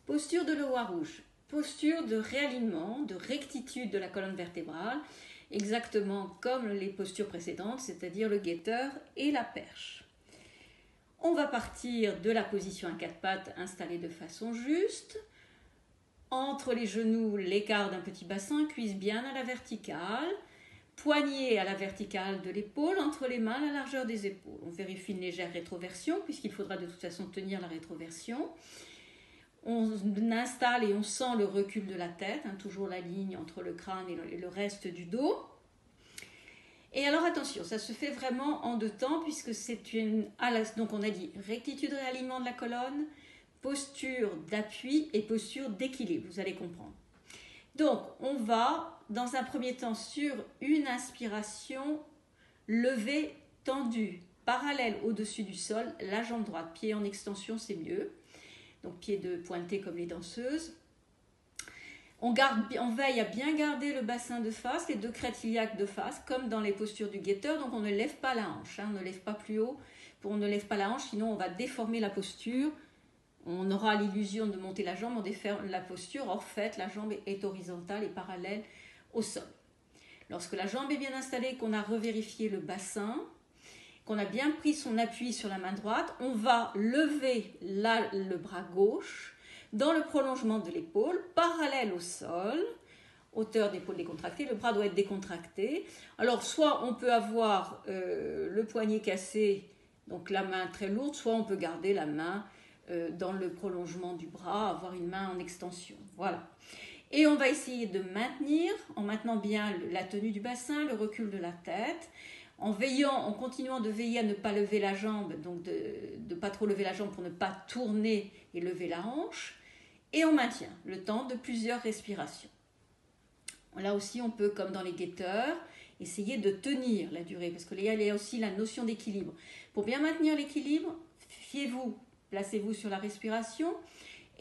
Posture de l'OA rouge, posture de réalignement, de rectitude de la colonne vertébrale, exactement comme les postures précédentes, c'est-à-dire le guetteur et la perche. On va partir de la position à quatre pattes installée de façon juste. Entre les genoux, l'écart d'un petit bassin, cuisse bien à la verticale, poignet à la verticale de l'épaule, entre les mains, la largeur des épaules. On vérifie une légère rétroversion, puisqu'il faudra de toute façon tenir la rétroversion. On installe et on sent le recul de la tête, toujours la ligne entre le crâne et le reste du dos. Et alors attention, ça se fait vraiment en deux temps, puisque c'est donc on a dit rectitude et alignement de la colonne, posture d'appui et posture d'équilibre, vous allez comprendre. Donc, on va, dans un premier temps, sur une inspiration, lever, tendu, parallèle au-dessus du sol, la jambe droite, pied en extension, c'est mieux. Donc, pied pointé comme les danseuses. On veille à bien garder le bassin de face, les deux crêtes iliaques de face, comme dans les postures du guetteur. Donc, on ne lève pas la hanche, on ne lève pas plus haut. On ne lève pas la hanche, sinon on va déformer la posture. On aura l'illusion de monter la jambe, on déforme la posture. En fait, la jambe est horizontale et parallèle au sol. Lorsque la jambe est bien installée, qu'on a revérifié le bassin, qu'on a bien pris son appui sur la main droite, on va lever le bras gauche dans le prolongement de l'épaule, parallèle au sol, hauteur d'épaule décontractée, le bras doit être décontracté. Alors, soit on peut avoir le poignet cassé, donc la main très lourde, soit on peut garder la main dans le prolongement du bras, avoir une main en extension. Voilà. Et on va essayer de maintenir, en maintenant bien la tenue du bassin, le recul de la tête, en continuant de veiller à ne pas lever la jambe, donc de ne pas trop lever la jambe pour ne pas tourner et lever la hanche. Et on maintient le temps de plusieurs respirations. Là aussi, on peut, comme dans les guetteurs, essayer de tenir la durée, parce qu'il y a aussi la notion d'équilibre. Pour bien maintenir l'équilibre, placez-vous sur la respiration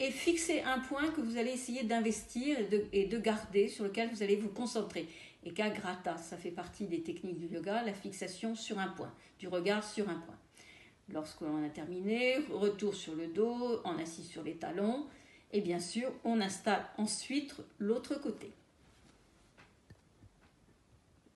et fixez un point que vous allez essayer d'investir et de garder, sur lequel vous allez vous concentrer. Ekagrata, ça fait partie des techniques du yoga, la fixation sur un point, du regard sur un point. Lorsqu'on a terminé, retour sur le dos, on assis sur les talons et bien sûr, on installe ensuite l'autre côté.